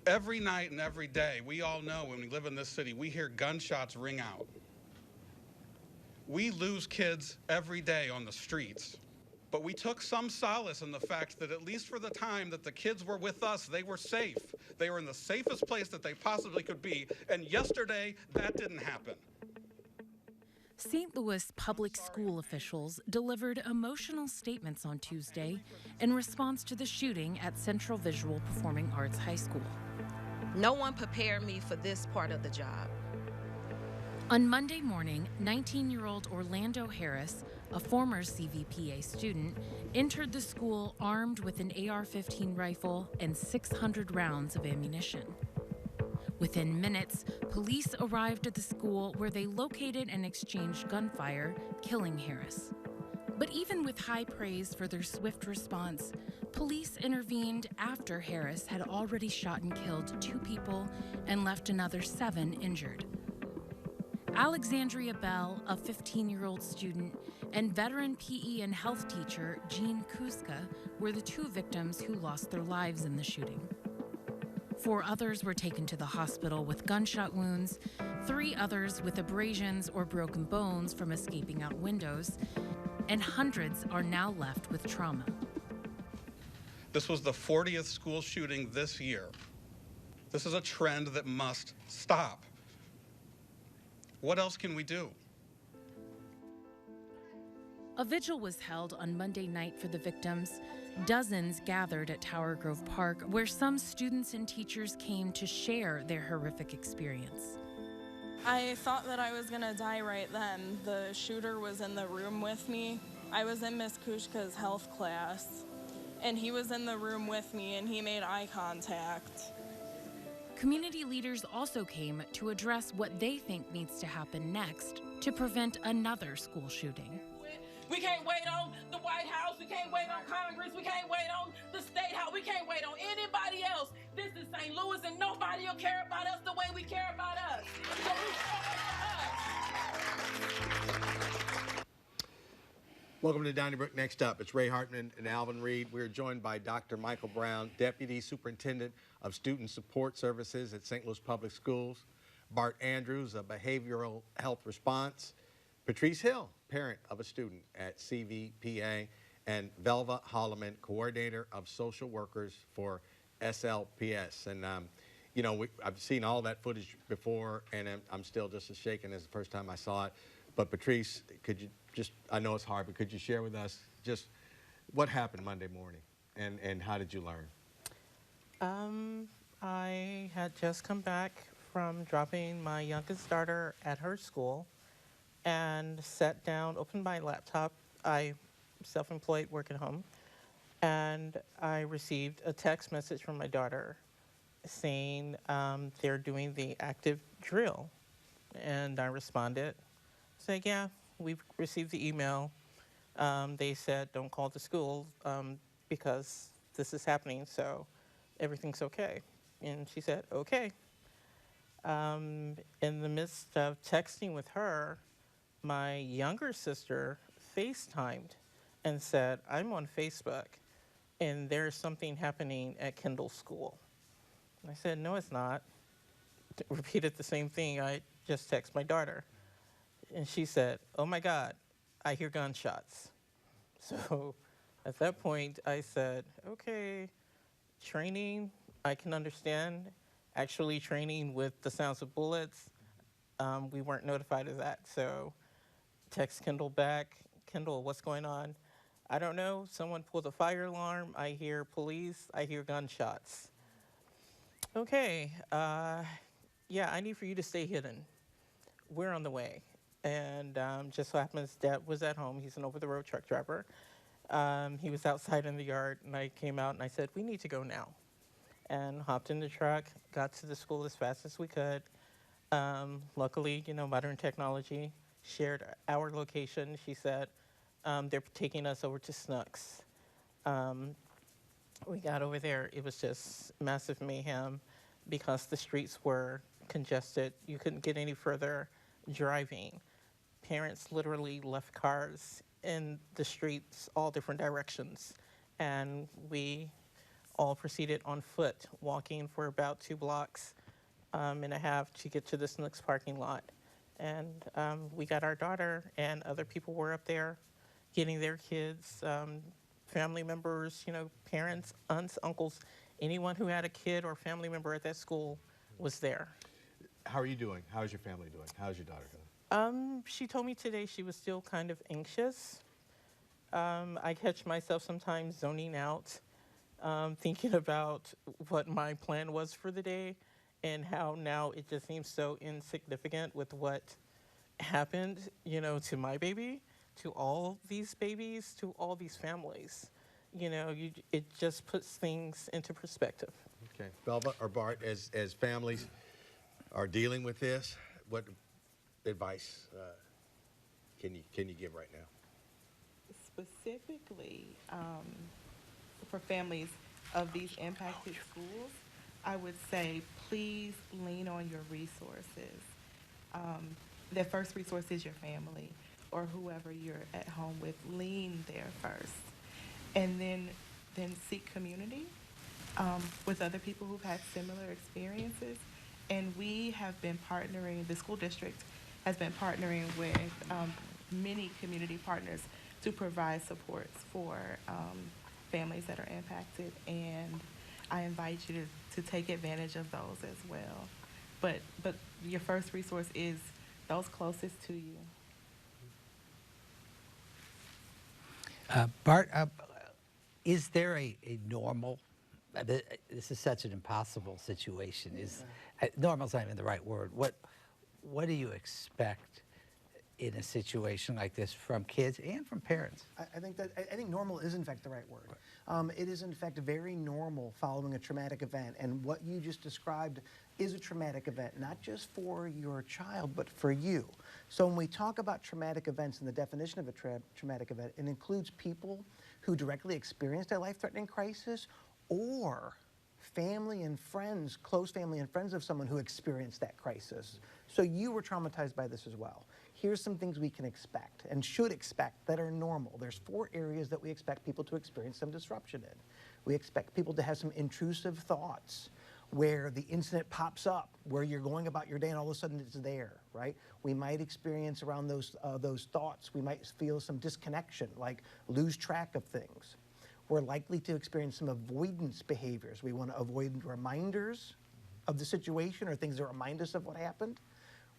Every night and every day, we all know when we live in this city, we hear gunshots ring out. We lose kids every day on the streets. But we took some solace in the fact that at least for the time that the kids were with us, they were safe. They were in the safest place that they possibly could be. And yesterday, that didn't happen. St. Louis public school officials delivered emotional statements on Tuesday in response to the shooting at Central Visual Performing Arts High School. No one prepared me for this part of the job. On Monday morning, 19-year-old Orlando Harris, a former CVPA student, entered the school armed with an AR-15 rifle and 600 rounds of ammunition. Within minutes, police arrived at the school where they located and exchanged gunfire, killing Harris. But even with high praise for their swift response, police intervened after Harris had already shot and killed 2 people and left another 7 injured. Alexandria Bell, a 15-year-old student, and veteran PE and health teacher Jean Kuska were the 2 victims who lost their lives in the shooting. 4 others were taken to the hospital with gunshot wounds, 3 others with abrasions or broken bones from escaping out windows, and hundreds are now left with trauma. This was the 40th school shooting this year. This is a trend that must stop. What else can we do? A vigil was held on Monday night for the victims. Dozens gathered at Tower Grove Park, where some students and teachers came to share their horrific experience. I thought that I was gonna die right then. The shooter was in the room with me. I was in Miss Kushka's health class, and he was in the room with me, and he made eye contact. Community leaders also came to address what they think needs to happen next to prevent another school shooting. We can't wait on the White House, we can't wait on Congress, we can't wait on the State House, we can't wait on anybody else. This is St. Louis and nobody will care about us the way we care about us. So Welcome to Donnybrook. Next up, it's Ray Hartman and Alvin Reed. We're joined by Dr. Michael Brown, Deputy Superintendent of Student Support Services at St. Louis Public Schools, Bart Andrews, a Behavioral Health Response, Patrice Hill, parent of a student at CVPA, and Velva Hollimon, Coordinator of Social Workers for SLPS. And, you know, I've seen all that footage before, and I'm still just as shaken as the first time I saw it. But Patrice, could you just, I know it's hard, but could you share with us just what happened Monday morning, and how did you learn? I had just come back from dropping my youngest daughter at her school and sat down, opened my laptop. I'm self-employed, work at home, and I received a text message from my daughter saying they're doing the active drill. And I responded, saying, yeah, we've received the email. They said, don't call the school because this is happening, so everything's okay. And she said, okay. In the midst of texting with her, my younger sister FaceTimed and said, I'm on Facebook, and there's something happening at Kendall School. And I said, no, it's not. Repeated the same thing I just texted my daughter. And she said, oh my God, I hear gunshots. So at that point, I said, okay, training, I can understand. Actually training with the sounds of bullets, we weren't notified of that. So text Kendall back, Kendall, what's going on? I don't know, someone pulled a fire alarm, I hear police, I hear gunshots. Okay, yeah, I need for you to stay hidden. We're on the way. And just so happens Dad was at home. He's an over-the-road truck driver. He was outside in the yard, and I came out and I said, we need to go now. And hopped in the truck, got to the school as fast as we could. Luckily, you know, modern technology, shared our location. She said, they're taking us over to Snooks. We got over there. It was just massive mayhem because the streets were congested. You couldn't get any further driving. Parents literally left cars in the streets, all different directions. And we all proceeded on foot, walking for about 2 blocks and a half to get to the Snooks parking lot. And we got our daughter, and other people were up there getting their kids, family members, parents, aunts, uncles, anyone who had a kid or family member at that school was there. How are you doing? How's your family doing? How's your daughter doing? She told me today she was still kind of anxious. I catch myself sometimes zoning out, thinking about what my plan was for the day and how now it just seems so insignificant with what happened, to my baby, to all these babies, to all these families. It just puts things into perspective. Okay. Velva or Bart, as families are dealing with this, what advice can you give right now? Specifically for families of these impacted schools, I would say please lean on your resources. The first resource is your family or whoever you're at home with. Lean there first, and then seek community with other people who've had similar experiences. And we have been partnering, the school district has been partnering with many community partners to provide supports for families that are impacted, and I invite you to take advantage of those as well. But your first resource is those closest to you. Bart, is there a normal, this is such an impossible situation, normal's not even the right word. What do you expect in a situation like this from kids and from parents? I think normal is in fact the right word. It is in fact very normal following a traumatic event, and what you just described is a traumatic event, not just for your child, but for you. So when we talk about traumatic events and the definition of a traumatic event, it includes people who directly experienced a life-threatening crisis, or family and friends, close family and friends of someone who experienced that crisis. So you were traumatized by this as well. Here's some things we can expect and should expect that are normal. There's 4 areas that we expect people to experience some disruption in. We expect people to have some intrusive thoughts, where the incident pops up, where you're going about your day and all of a sudden it's there, right? We might experience around those thoughts, we might feel some disconnection, like lose track of things. We're likely to experience some avoidance behaviors. We want to avoid reminders of the situation or things that remind us of what happened.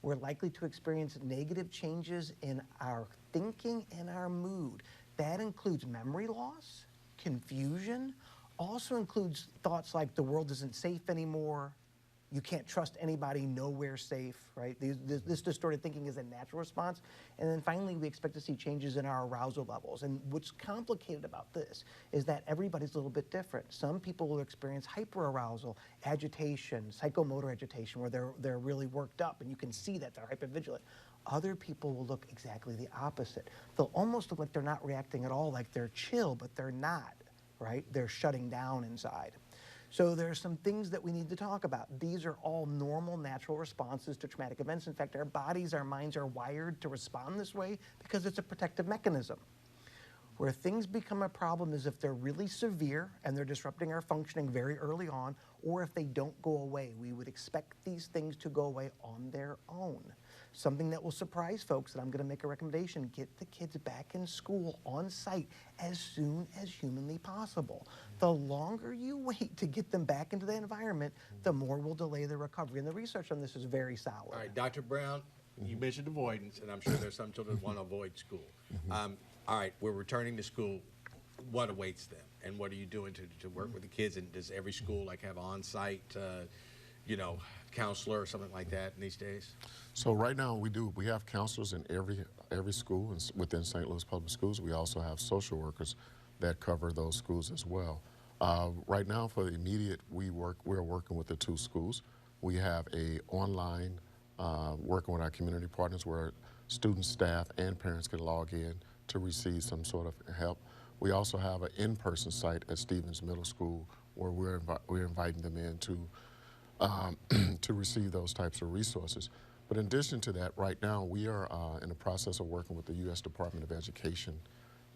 We're likely to experience negative changes in our thinking and our mood. That includes memory loss, confusion, also includes thoughts like the world isn't safe anymore, you can't trust anybody, nowhere safe, right? This distorted thinking is a natural response. And then finally, we expect to see changes in our arousal levels. And what's complicated about this is that everybody's a little bit different. Some people will experience hyperarousal, agitation, psychomotor agitation, where they're really worked up, and you can see that they're hypervigilant. Other people will look exactly the opposite. They'll almost look like they're not reacting at all, like they're chill, but they're not, right? They're shutting down inside. So there are some things that we need to talk about. These are all normal, natural responses to traumatic events. In fact, our bodies, our minds are wired to respond this way because it's a protective mechanism. Where things become a problem is if they're really severe and they're disrupting our functioning very early on, or if they don't go away. We would expect these things to go away on their own. Something that will surprise folks, and I'm going to make a recommendation: get the kids back in school on site as soon as humanly possible. The longer you wait to get them back into the environment, the more will delay their recovery. And the research on this is very solid. All right, Dr. Brown, you mentioned avoidance, and I'm sure there's some children who want to avoid school. All right, we're returning to school. What awaits them, and what are you doing to work with the kids? And does every school have on-site, counselor or something like that in these days? So right now we have counselors in every school within St. Louis Public Schools. We also have social workers that cover those schools as well. Right now, for the immediate, we're working with the 2 schools. We have a online working with our community partners where students, staff, and parents can log in to receive some sort of help. We also have an in-person site at Stevens Middle School where we're inviting them in to receive those types of resources. But in addition to that, right now we are in the process of working with the U.S. Department of Education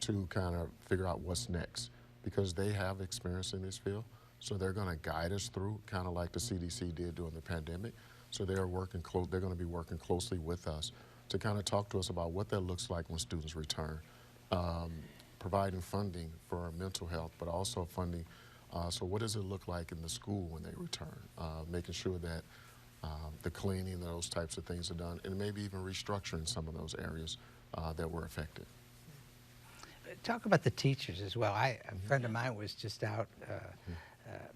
to kind of figure out what's next, because they have experience in this field. So they're going to guide us through, kind of like the CDC did during the pandemic. So they're working they're going to be working closely with us to kind of talk to us about what that looks like when students return, providing funding for mental health, but also funding. So what does it look like in the school when they return? Making sure that the cleaning and those types of things are done, and maybe even restructuring some of those areas that were affected. Talk about the teachers as well. A friend of mine was just out,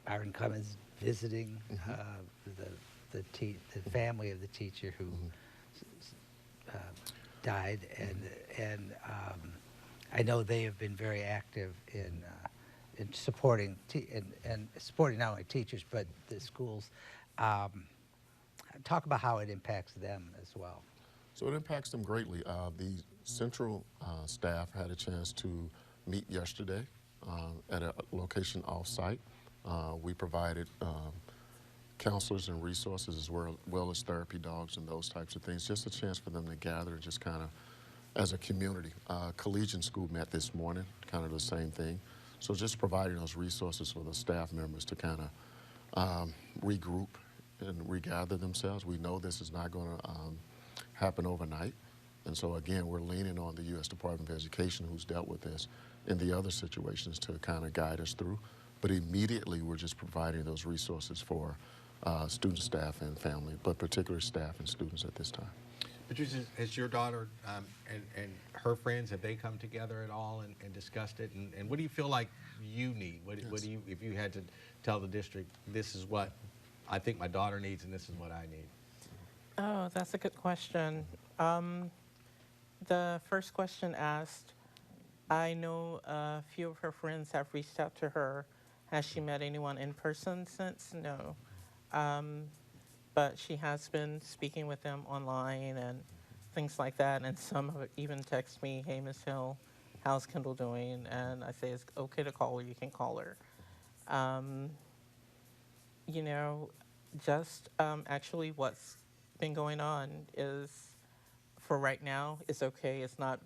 Byron Cummins, visiting the family of the teacher who died, and I know they have been very active in supporting and supporting not only teachers but the schools. Talk about how it impacts them as well. So it impacts them greatly. The central staff had a chance to meet yesterday at a location off-site. We provided counselors and resources as well as therapy dogs and those types of things. Just a chance for them to gather and just kind of as a community. Collegiate School met this morning, kind of the same thing. So just providing those resources for the staff members to kind of regroup and regather themselves. We know this is not going to happen overnight. And so again, we're leaning on the U.S. Department of Education, who's dealt with this in the other situations, to kind of guide us through. But immediately, we're just providing those resources for student, staff, and family, but particularly staff and students at this time. Patrice, has your daughter and her friends, have they come together at all and discussed it? And what do you feel like you need? What do you, if you had to tell the district, this is what I think my daughter needs and this is what I need? Oh, that's a good question. The first question asked, I know a few of her friends have reached out to her. Has she met anyone in person since? No. But she has been speaking with them online and things like that. And some have even text me, hey, Ms. Hill, how's Kendall doing? And I say, it's okay to call her, you can call her. You know, just actually what's been going on is, for right now, it's okay. It's not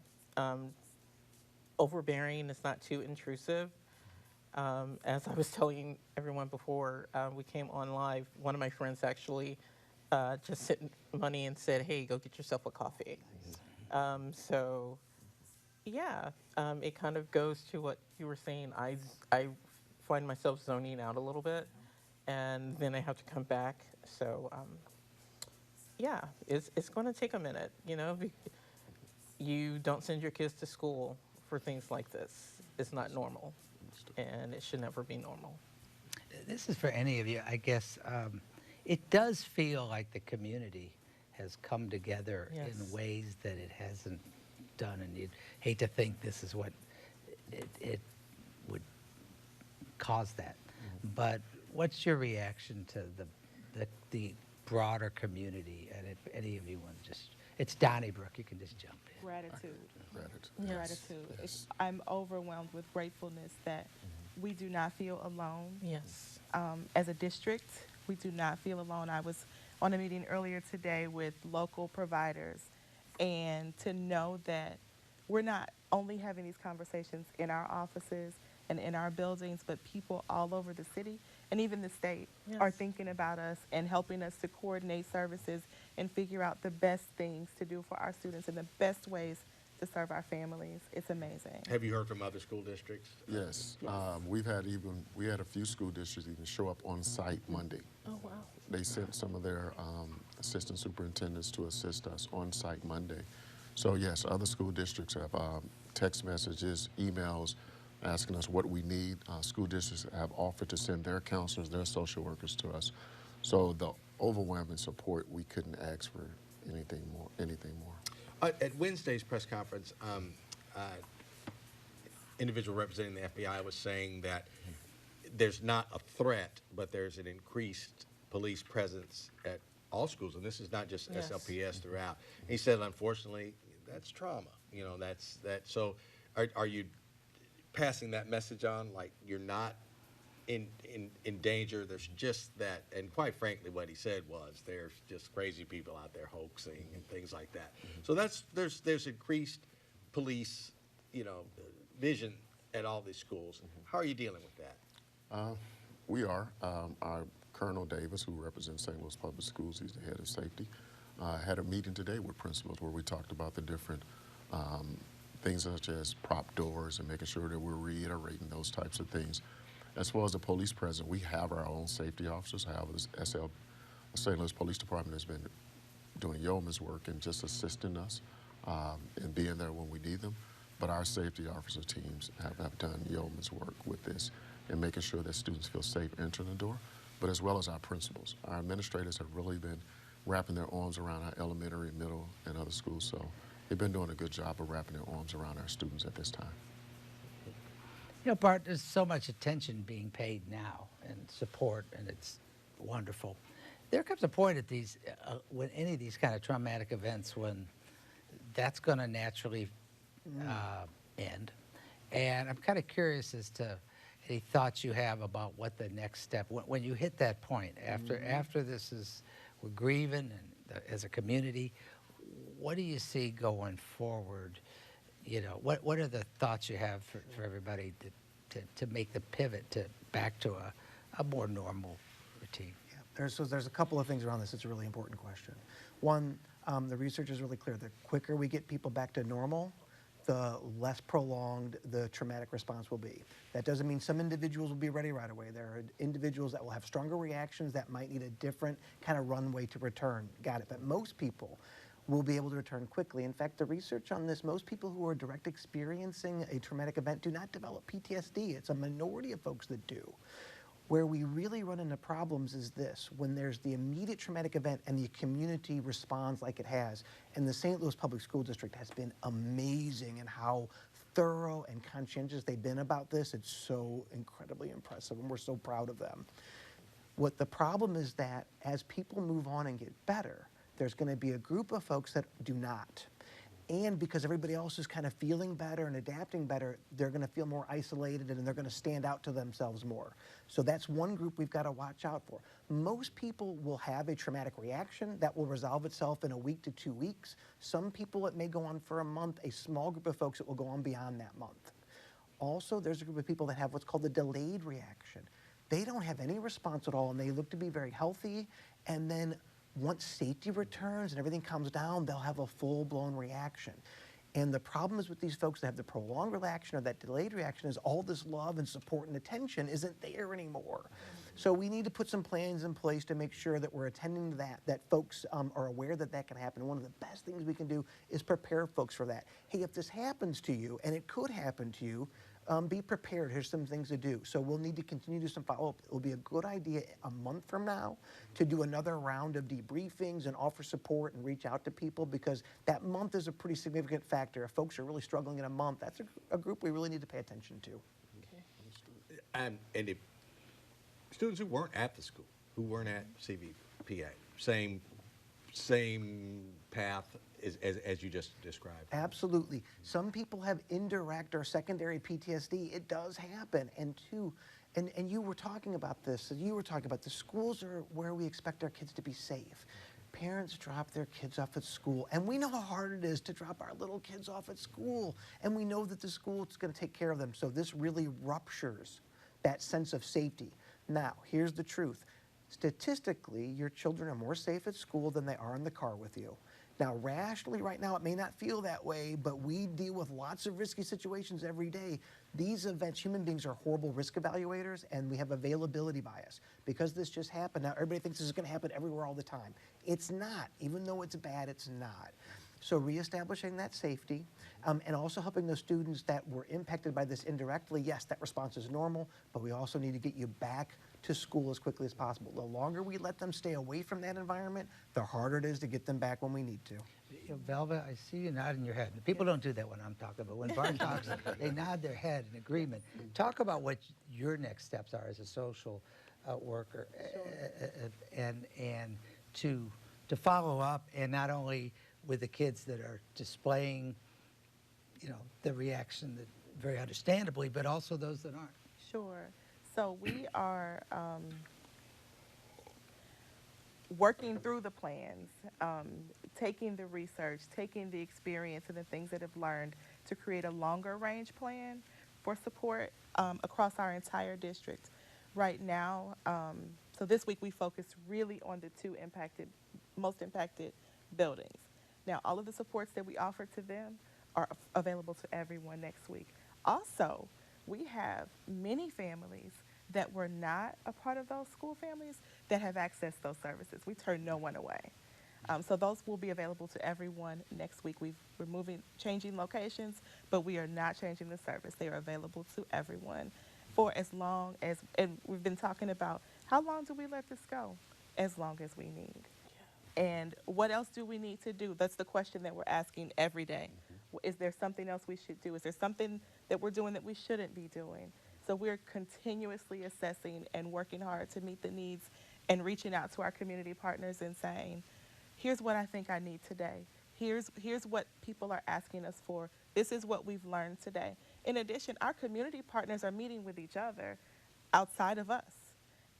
overbearing. It's not too intrusive. As I was telling everyone before we came on live, one of my friends actually just sent money and said, hey, go get yourself a coffee. So, yeah, it kind of goes to what you were saying. I find myself zoning out a little bit, and then I have to come back. So, yeah, it's going to take a minute, you know. You don't send your kids to school for things like this. It's not normal, and it should never be normal. This is for any of you, I guess. It does feel like the community has come together in ways that it hasn't done, and you'd hate to think this is what it would cause that. But what's your reaction to the broader community? And if any of you want to just, it's Donnybrook, you can just jump in. Gratitude. Yes. Gratitude. Yes. I'm overwhelmed with gratefulness that we do not feel alone. Yes. As a district, we do not feel alone. I was on a meeting earlier today with local providers, and to know that we're not only having these conversations in our offices and in our buildings, but people all over the city and even the state are thinking about us and helping us to coordinate services and figure out the best things to do for our students and the best ways to serve our families. It's amazing. Have you heard from other school districts? Yes. We had a few school districts even show up on site Monday. Oh, wow. They sent some of their assistant superintendents to assist us on site Monday. So yes, other school districts have text messages, emails, asking us what we need. School districts have offered to send their counselors, their social workers to us. So the overwhelming support, we couldn't ask for anything more. At Wednesday's press conference, individual representing the FBI was saying that there's not a threat, but there's an increased police presence at all schools, and this is not just SLPS throughout. He said, unfortunately, that's trauma. You know, that's that. So, are you passing that message on? Like, you're not in danger. There's just that, and quite frankly, what he said was there's just crazy people out there hoaxing and things like that. So there's increased police, you know, vision at all these schools. How are you dealing with that? We are. Our Colonel Davis, who represents St. Louis Public Schools, he's the head of safety, had a meeting today with principals where we talked about the different things such as prop doors and making sure that we're reiterating those types of things. As far as the police presence, we have our own safety officers. However, the St. Louis Police Department has been doing yeoman's work and just assisting us and being there when we need them. But our safety officer teams have done yeoman's work with this and making sure that students feel safe entering the door, but as well as our principals. Our administrators have really been wrapping their arms around our elementary, middle, and other schools, so they've been doing a good job of wrapping their arms around our students at this time. You know, Bart, there's so much attention being paid now and support, and it's wonderful. There comes a point at these, when any of these kind of traumatic events, when that's going to naturally end. And I'm kind of curious as to any thoughts you have about what the next step, when you hit that point, after this is, we're grieving and as a community, what do you see going forward? You know, what are the thoughts you have for everybody to make the pivot back to a more normal routine? Yeah, there's a couple of things around this. It's a really important question. One, the research is really clear. The quicker we get people back to normal, the less prolonged the traumatic response will be. That doesn't mean some individuals will be ready right away. There are individuals that will have stronger reactions that might need a different kind of runway to return. Got it. But most people will be able to return quickly. In fact, the research on this, most people who are direct experiencing a traumatic event do not develop PTSD. It's a minority of folks that do. Where we really run into problems is this: when there's the immediate traumatic event and the community responds like it has. And the St. Louis Public School District has been amazing in how thorough and conscientious they've been about this. It's so incredibly impressive, and we're so proud of them. What the problem is that as people move on and get better, there's going to be a group of folks that do not. And because everybody else is kind of feeling better and adapting better, they're going to feel more isolated and they're going to stand out to themselves more. So that's one group we've got to watch out for. Most people will have a traumatic reaction that will resolve itself in a week to 2 weeks. Some people, it may go on for a month. A small group of folks, it will go on beyond that month. Also, there's a group of people that have what's called the delayed reaction. They don't have any response at all, and they look to be very healthy, and then once safety returns and everything calms down, they'll have a full-blown reaction. And the problem is with these folks that have the prolonged reaction or that delayed reaction is all this love and support and attention isn't there anymore. So we need to put some plans in place to make sure that we're attending to that folks are aware that that can happen. One of the best things we can do is prepare folks for that. Hey, if this happens to you, and it could happen to you, be prepared. Here's some things to do. So we'll need to continue to do some follow-up. It will be a good idea a month from now to do another round of debriefings and offer support and reach out to people, because that month is a pretty significant factor. If folks are really struggling in a month, that's a group we really need to pay attention to. Okay. And if students who weren't at the school, who weren't at CVPA, same path as you just described. Absolutely. Some people have indirect or secondary PTSD. It does happen. And two, and you were talking about this. You were talking about the schools are where we expect our kids to be safe. Parents drop their kids off at school, and we know how hard it is to drop our little kids off at school, and we know that the school is going to take care of them. So this really ruptures that sense of safety. Now, here's the truth. Statistically, your children are more safe at school than they are in the car with you. Now, rationally, right now, it may not feel that way, but we deal with lots of risky situations every day. These events, human beings are horrible risk evaluators, and we have availability bias. Because this just happened, now everybody thinks this is going to happen everywhere all the time. It's not. Even though it's bad, it's not. So reestablishing that safety, and also helping those students that were impacted by this indirectly, yes, that response is normal, but we also need to get you back to school as quickly as possible. The longer we let them stay away from that environment, the harder it is to get them back when we need to. You know, Velva, I see you nodding your head. People don't do that when I'm talking, but when Bart talks, they nod their head in agreement. Talk about what your next steps are as a social worker, and to follow up, and not only with the kids that are displaying, you know, the reaction that very understandably, but also those that aren't. Sure. So we are working through the plans, taking the research, taking the experience and the things that have learned to create a longer range plan for support across our entire district. Right now, so this week we focused really on the two most impacted buildings. Now, all of the supports that we offer to them are available to everyone next week. Also, we have many families that were not a part of those school families that have accessed those services. We turn no one away. So those will be available to everyone next week. We're changing locations, but we are not changing the service. They are available to everyone for as long as, and we've been talking about how long do we let this go? As long as we need. And what else do we need to do? That's the question that we're asking every day. Is there something else we should do? Is there something that we're doing that we shouldn't be doing? So we're continuously assessing and working hard to meet the needs and reaching out to our community partners and saying, here's what I think I need today. Here's what people are asking us for. This is what we've learned today. In addition, our community partners are meeting with each other outside of us.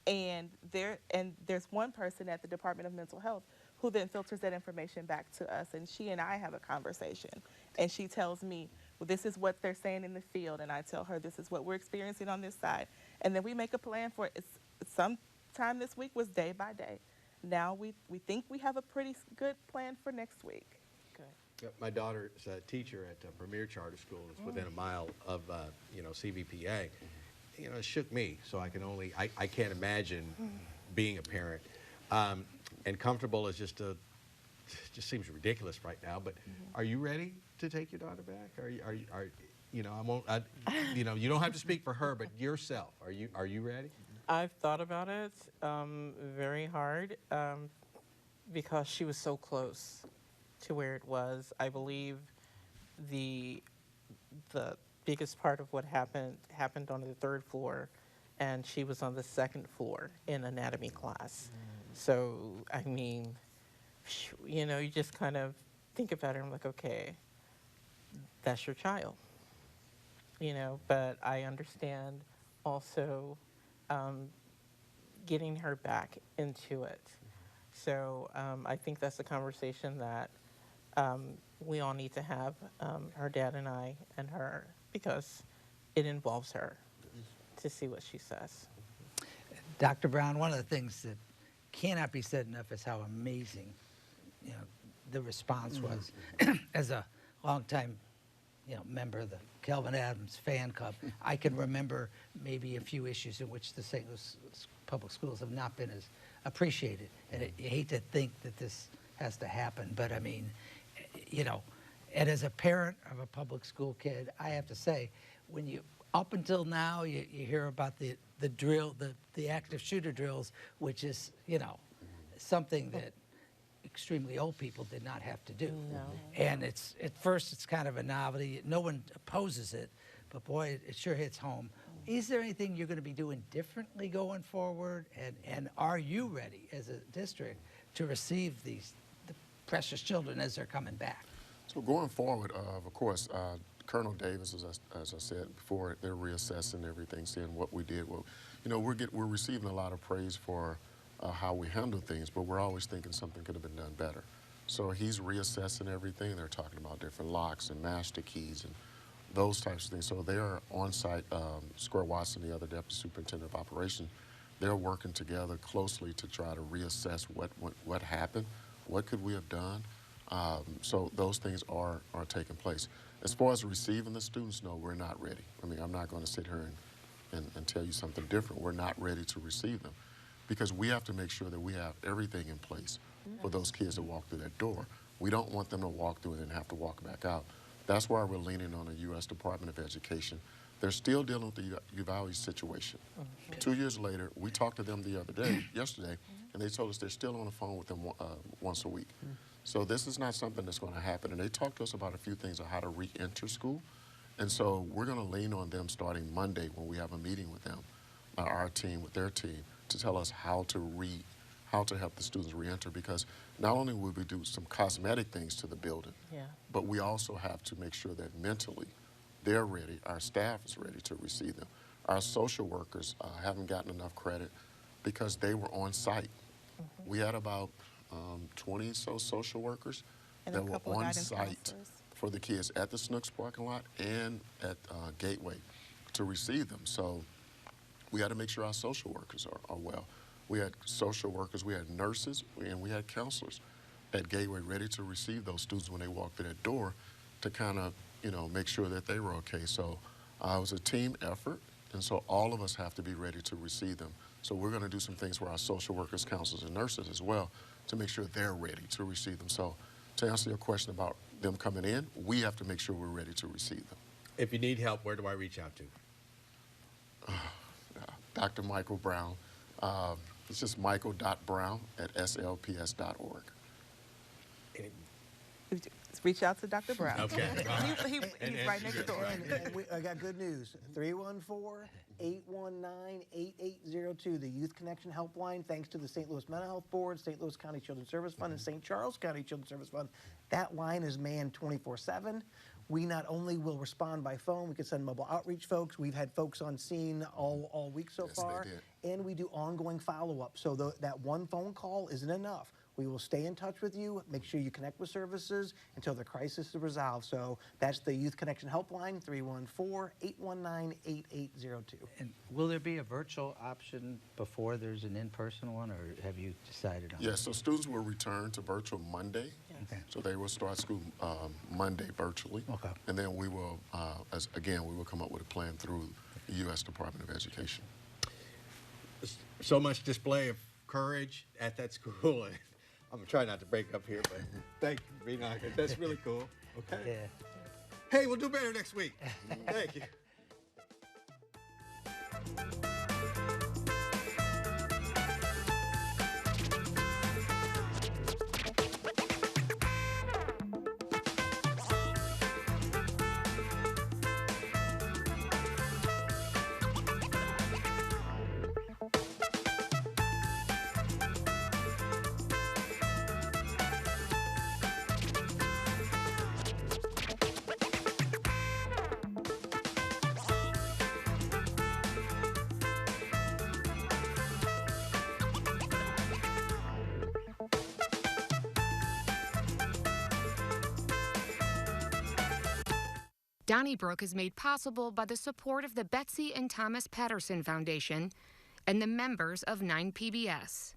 And there's one person at the Department of Mental Health who then filters that information back to us, and she and I have a conversation. And she tells me, well, this is what they're saying in the field, and I tell her this is what we're experiencing on this side. And then we make a plan for it. Sometime this week was day by day. Now we think we have a pretty good plan for next week. Good. Yep, my daughter is a teacher at Premier Charter School. It's within a mile of CVPA. You know, it shook me. So I can't imagine being a parent. And comfortable is just seems ridiculous right now. But are you ready to take your daughter back? You don't have to speak for her, but yourself. Are you ready? I've thought about it very hard because she was so close to where it was. I believe the biggest part of what happened on the third floor, and she was on the second floor in anatomy class. So, I mean, you just kind of think about it and I'm like, okay, that's your child. But I understand also getting her back into it. So I think that's a conversation that we all need to have, her dad and I and her, because it involves her, to see what she says. Dr. Brown, one of the things that cannot be said enough is how amazing, the response was. As a longtime, member of the Kelvin Adams fan club, I can remember maybe a few issues in which the St. Louis public schools have not been as appreciated. And you hate to think that this has to happen, but I mean, and as a parent of a public school kid, I have to say, up until now, you hear about the drill, the active shooter drills, which is, something that extremely old people did not have to do. No. And at first it's kind of a novelty. No one opposes it, but boy, it sure hits home. Is there anything you're going to be doing differently going forward? And are you ready as a district to receive the precious children as they're coming back? So going forward, of course, Colonel Davis, as I said before, they're reassessing everything, seeing what we did. Well, we're receiving a lot of praise for how we handle things, but we're always thinking something could have been done better. So he's reassessing everything. They're talking about different locks and master keys and those types of things. So they're on site. Square Watson, the other deputy superintendent of operations, they're working together closely to try to reassess what happened, what could we have done. So those things are taking place. As far as receiving the students, no, we're not ready. I mean, I'm not going to sit here and tell you something different. We're not ready to receive them because we have to make sure that we have everything in place for those kids to walk through that door. We don't want them to walk through it and have to walk back out. That's why we're leaning on the U.S. Department of Education. They're still dealing with the Uvalde situation. 2 years later, we talked to them the other day, yesterday, and they told us they're still on the phone with them once a week. So this is not something that's going to happen. And they talked to us about a few things of how to re-enter school. And so we're going to lean on them starting Monday when we have a meeting with them, our team with their team, to tell us how to help the students re-enter, because not only will we do some cosmetic things to the building, but we also have to make sure that mentally they're ready, our staff is ready to receive them. Our social workers haven't gotten enough credit because they were on site. We had about 20 so social workers that were on site for the kids at the Snooks parking lot and at Gateway to receive them. So we had to make sure our social workers are well. We had social workers, we had nurses, and we had counselors at Gateway ready to receive those students when they walked through that door to kind of, make sure that they were okay. So it was a team effort, and so all of us have to be ready to receive them. So we're going to do some things for our social workers, counselors, and nurses as well to make sure they're ready to receive them. So to answer your question about them coming in, we have to make sure we're ready to receive them. If you need help, where do I reach out to? Dr. Michael Brown. It's just michael.brown@slps.org. Reach out to Dr. Brown. Okay. He's right next door. I got good news. 314-819-8802, the Youth Connection Helpline, thanks to the St. Louis Mental Health Board, St. Louis County Children's Service Fund, and St. Charles County Children's Service Fund. That line is manned 24/7. We not only will respond by phone, we can send mobile outreach folks. We've had folks on scene all week so far. They did. And we do ongoing follow-up. So that one phone call isn't enough. We will stay in touch with you, make sure you connect with services until the crisis is resolved. So that's the Youth Connection Helpline, 314-819-8802. And will there be a virtual option before there's an in-person one, or have you decided on Yes, so students will return to virtual Monday. Okay. So they will start school Monday virtually. Okay. And then we will, we will come up with a plan through the U.S. Department of Education. So much display of courage at that school. I'm gonna try not to break up here, but thank you for being on here. That's really cool. Okay. Yeah. Hey, we'll do better next week. Thank you. Donnybrook is made possible by the support of the Betsy and Thomas Patterson Foundation and the members of 9PBS.